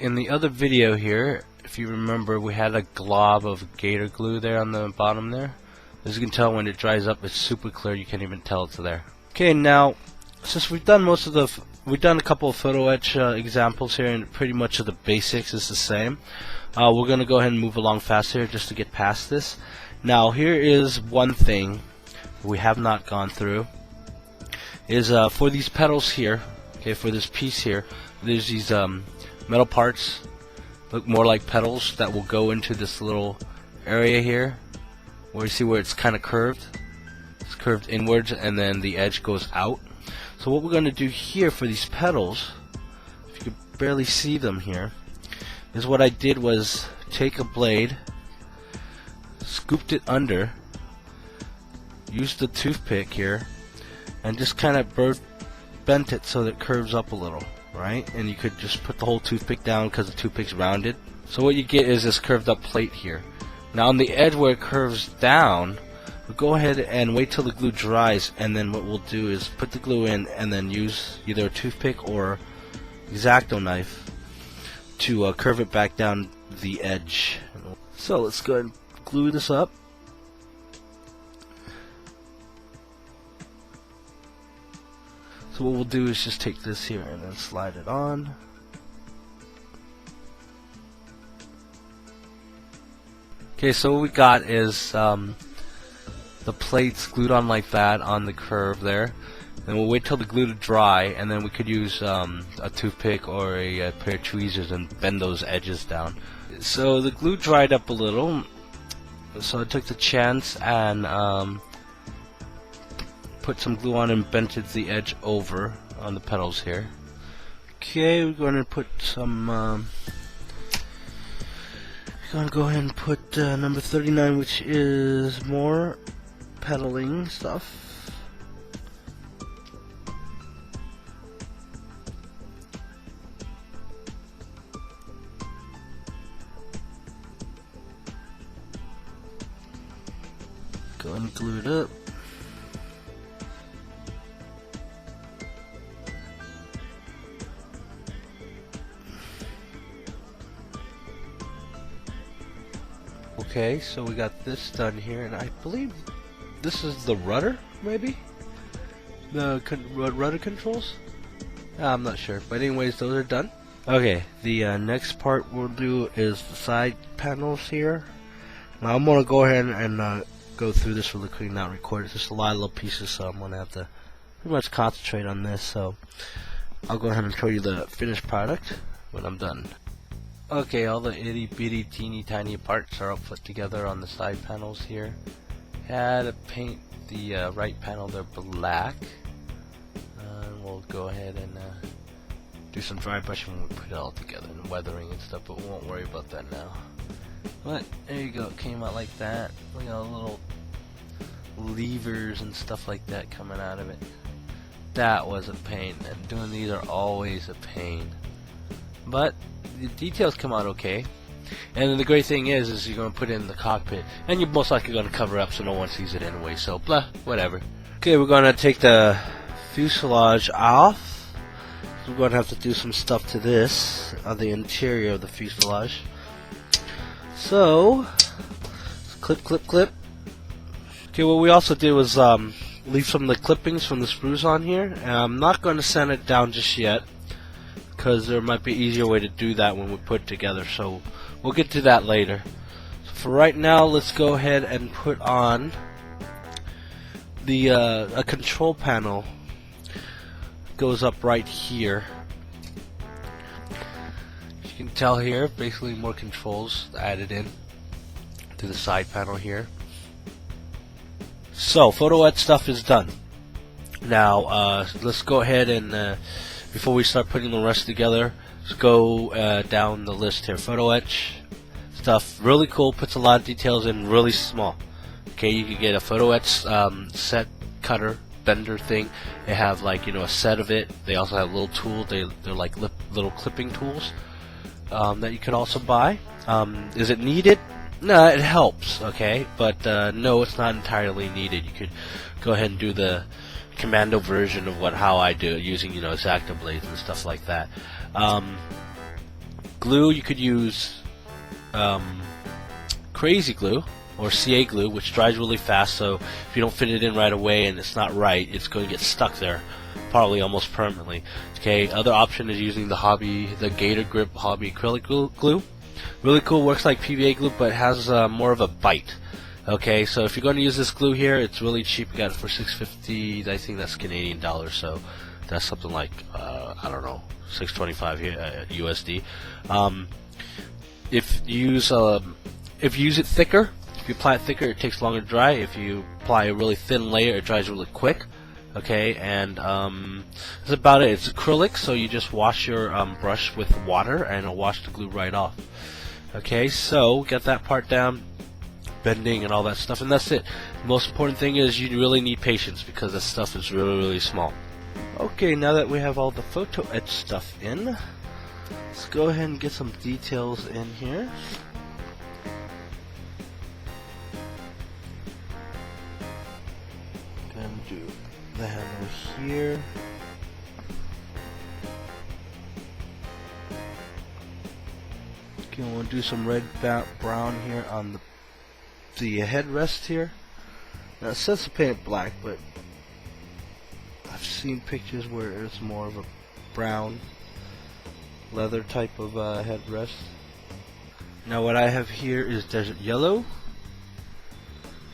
in the other video here, if you remember, we had a glob of gator glue there on the bottom there. As you can tell, when it dries up, it's super clear. You can't even tell it's there. Okay, now since we've done we've done a couple of photo etch examples here, and pretty much of the basics is the same. We're gonna go ahead and move along fast here just to get past this. Now here is one thing we have not gone through. Is for these pedals here, okay, for this piece here, there's these metal parts, look more like pedals, that will go into this little area here, where you see where it's kind of curved. It's curved inwards, and then the edge goes out. So what we're going to do here for these pedals, if you can barely see them here, is what I did was take a blade, scooped it under, used the toothpick here, and just kind of bent it so that it curves up a little, right? And you could just put the whole toothpick down because the toothpick's rounded. So what you get is this curved up plate here. Now on the edge where it curves down, we'll go ahead and wait till the glue dries, and then what we'll do is put the glue in and then use either a toothpick or X-Acto knife to curve it back down the edge. So let's go ahead and glue this up. So what we'll do is just take this here and then slide it on. Okay, so what we got is the plates glued on like that on the curve there. And we'll wait till the glue to dry, and then we could use a toothpick or a pair of tweezers and bend those edges down. So the glue dried up a little, so I took the chance and put some glue on and bent the edge over on the pedals here. Okay, we're going to put some we're going to go ahead and put number 39, which is more pedaling stuff. Go ahead and glue it up. Okay, so we got this done here, and I believe this is the rudder, maybe? The rudder controls? I'm not sure, but anyways, those are done. Okay, the next part we'll do is the side panels here. Now I'm going to go ahead and go through this really quick, not record it. It's just a lot of little pieces, so I'm going to have to pretty much concentrate on this. So I'll go ahead and show you the finished product when I'm done. Okay, all the itty bitty teeny tiny parts are all put together on the side panels here. Had to paint the right panel there black. We'll go ahead and do some dry brushing when we put it all together and weathering and stuff, but we won't worry about that now. But there you go, it came out like that. Look at all the little levers and stuff like that coming out of it. That was a pain, and doing these are always a pain. But the details come out okay. And then the great thing is you're going to put it in the cockpit, and you're most likely going to cover up so no one sees it anyway, so blah, whatever. Okay, we're going to take the fuselage off. So we're going to have to do some stuff to this on the interior of the fuselage. So, clip, clip, clip. Okay, what we also did was leave some of the clippings from the screws on here. And I'm not going to sand it down just yet, because there might be an easier way to do that when we put it together. So we'll get to that later. So for right now, let's go ahead and put on the a control panel. Goes up right here. As you can tell here, basically more controls added in to the side panel here. So photo etch stuff is done. Now let's go ahead and before we start putting the rest together, let's go down the list here. Photo etch stuff, really cool, puts a lot of details in really small. Okay, you can get a photo etch set cutter bender thing. They have, like, you know, a set of it. They also have little tools. They're like little clipping tools that you could also buy. Is it needed? No, it helps, okay, but no, it's not entirely needed. You could go ahead and do the commando version of how I do it, using, you know, X-Acto blades and stuff like that. glue, you could use crazy glue or CA glue, which dries really fast, so if you don't fit it in right away and it's not right, it's going to get stuck there probably almost permanently. Okay, other option is using the Gator Grip Hobby acrylic glue. Really cool, works like PVA glue, but has more of a bite. Okay, so if you're going to use this glue here, it's really cheap. You got it for $6.50. I think that's Canadian dollars, so that's something like I don't know, $6.25 here USD. If you use it thicker, if you apply it thicker, it takes longer to dry. If you apply a really thin layer, it dries really quick. Okay, and that's about it. It's acrylic, so you just wash your brush with water, and it'll wash the glue right off. Okay, so get that part down, bending and all that stuff, and that's it. The most important thing is you really need patience because this stuff is really, really small. Okay, now that we have all the photo etch stuff in, let's go ahead and get some details in here. Gonna do the handle here. Okay, we'll do some red brown here on the headrest here. Now it says to paint it black, but I've seen pictures where it's more of a brown leather type of headrest. Now what I have here is desert yellow.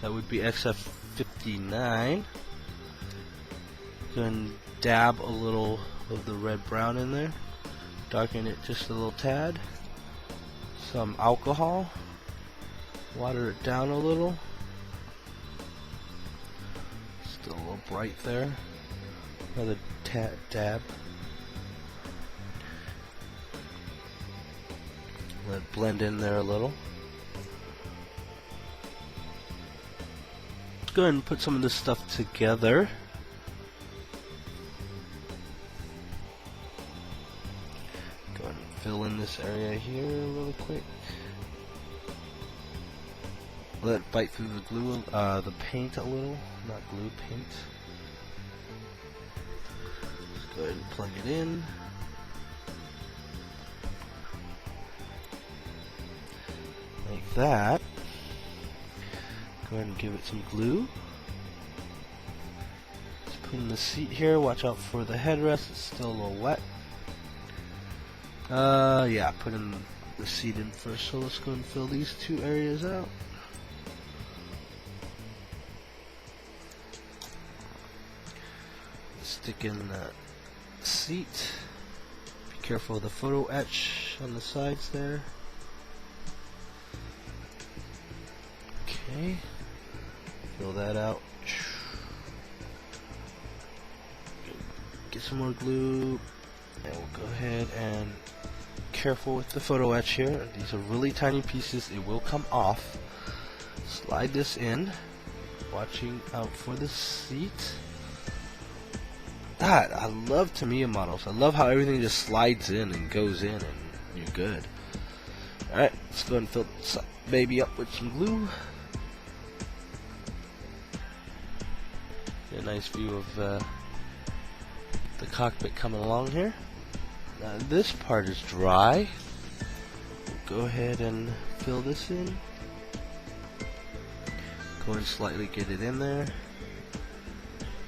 That would be XF59. Go and dab a little of the red brown in there, darken it just a little tad. Some alcohol, water it down a little. Still a little bright there. Another dab. Let it blend in there a little. Let's go ahead and put some of this stuff together. Go ahead and fill in this area here really quick. Let it bite through the glue, the paint a little, not glue, paint. Let's go ahead and plug it in. Like that. Go ahead and give it some glue. Let's put in the seat here. Watch out for the headrest. It's still a little wet. Yeah, put in the seat in first. So let's go and fill these two areas out. Stick in the seat. Be careful of the photo etch on the sides there. Okay, fill that out. Get some more glue, and we'll go ahead and careful with the photo etch here. These are really tiny pieces, it will come off. Slide this in, watching out for the seat. I love Tamiya models. I love how everything just slides in and goes in and you're good. Alright, let's go ahead and fill this baby up with some glue. Get a nice view of the cockpit coming along here. Now this part is dry. We'll go ahead and fill this in. Go and slightly get it in there.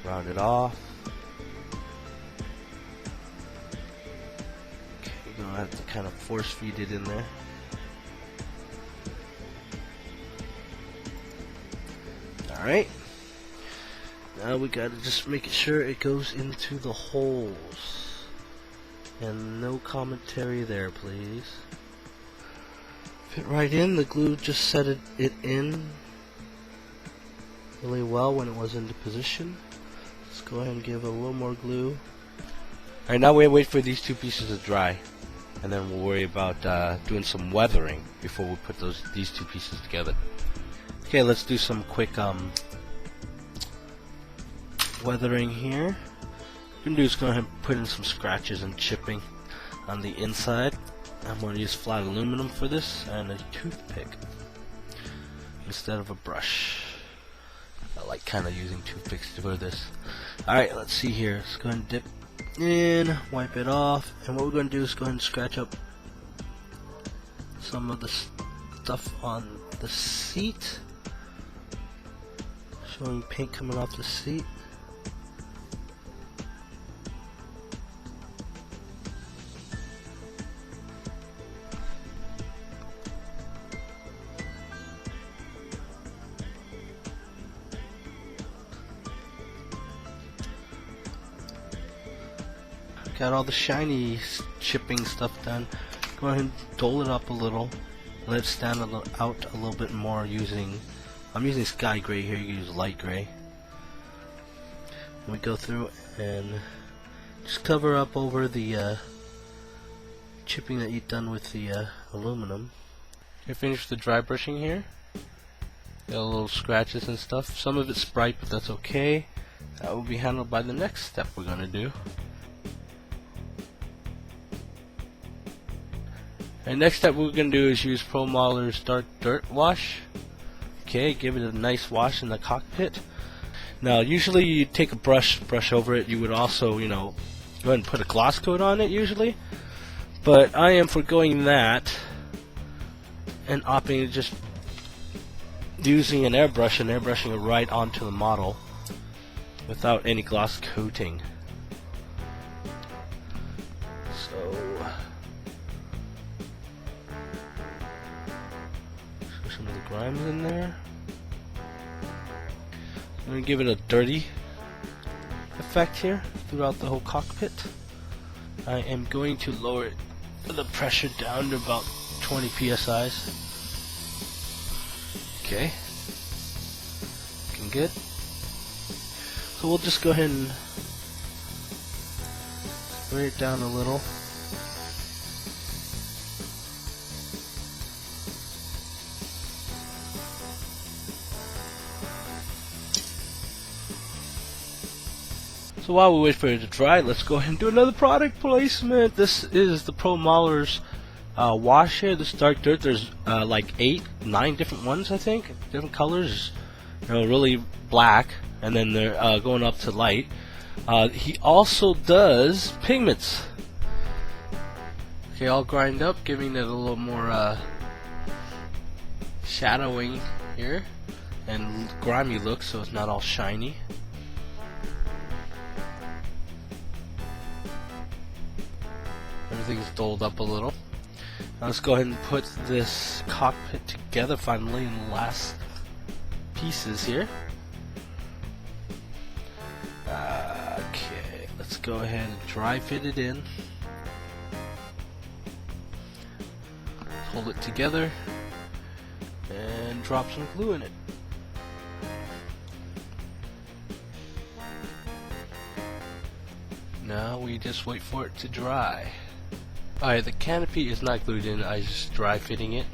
Round it off. Okay, you're gonna have to kind of force feed it in there. Alright. Now we gotta just make sure it goes into the holes. And no commentary there, please. Fit right in. The glue just set it in really well when it was into position. Let's go ahead and give it a little more glue. Alright, now we wait for these two pieces to dry. And then we'll worry about doing some weathering before we put these two pieces together. Okay, let's do some quick weathering here. What we're going to do is go ahead and put in some scratches and chipping on the inside. I'm going to use flat aluminum for this and a toothpick instead of a brush. I like kind of using toothpicks for this. Alright, let's see here. Let's go ahead and dip in, wipe it off, and what we're going to do is go ahead and scratch up some of the stuff on the seat. Showing paint coming off the seat. Got all the shiny chipping stuff done. Go ahead and dole it up a little. Let it stand out a little bit more using, I'm using sky gray here, you use light gray. And we go through and just cover up over the chipping that you've done with the aluminum. You're finished with the dry brushing here. Got little scratches and stuff. Some of it's bright, but that's okay. That will be handled by the next step we're going to do. And next step we're going to do is use Pro Modeler's Dark Dirt Wash. Okay, give it a nice wash in the cockpit. Now usually you take a brush over it. You would also, you know, go ahead and put a gloss coat on it usually. But I am foregoing that and opting just using an airbrush and airbrushing it right onto the model without any gloss coating. So some of the grimes in there. I'm going to give it a dirty effect here throughout the whole cockpit. I am going to lower the pressure down to about 20 psi. Okay, looking good. So we'll just go ahead and spray it down a little. So while we wait for it to dry, let's go ahead and do another product placement. This is the Pro Modeler's wash here. This dark dirt. There's like 9 different ones, I think, different colors. You know, really black, and then they're going up to light. He also does pigments. Okay, all grind up, giving it a little more shadowing here and grimy look, so it's not all shiny. Everything's doled up a little. Now let's go ahead and put this cockpit together finally in the last pieces here. Okay, let's go ahead and dry fit it in. Hold it together and drop some glue in it. Now we just wait for it to dry. Alright, the canopy is not glued in. I just dry fitting it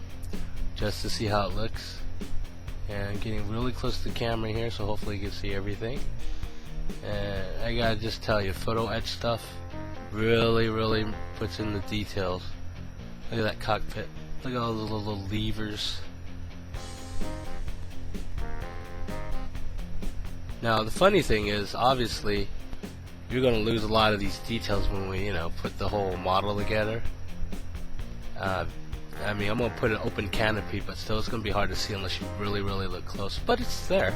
just to see how it looks. And I'm getting really close to the camera here, so hopefully you can see everything. And I gotta just tell you, photo etch stuff really puts in the details. Look at that cockpit. Look at all the little levers. Now the funny thing is, obviously, you're going to lose a lot of these details when we, put the whole model together. I mean, I'm going to put an open canopy, but still it's going to be hard to see unless you really look close. But it's there.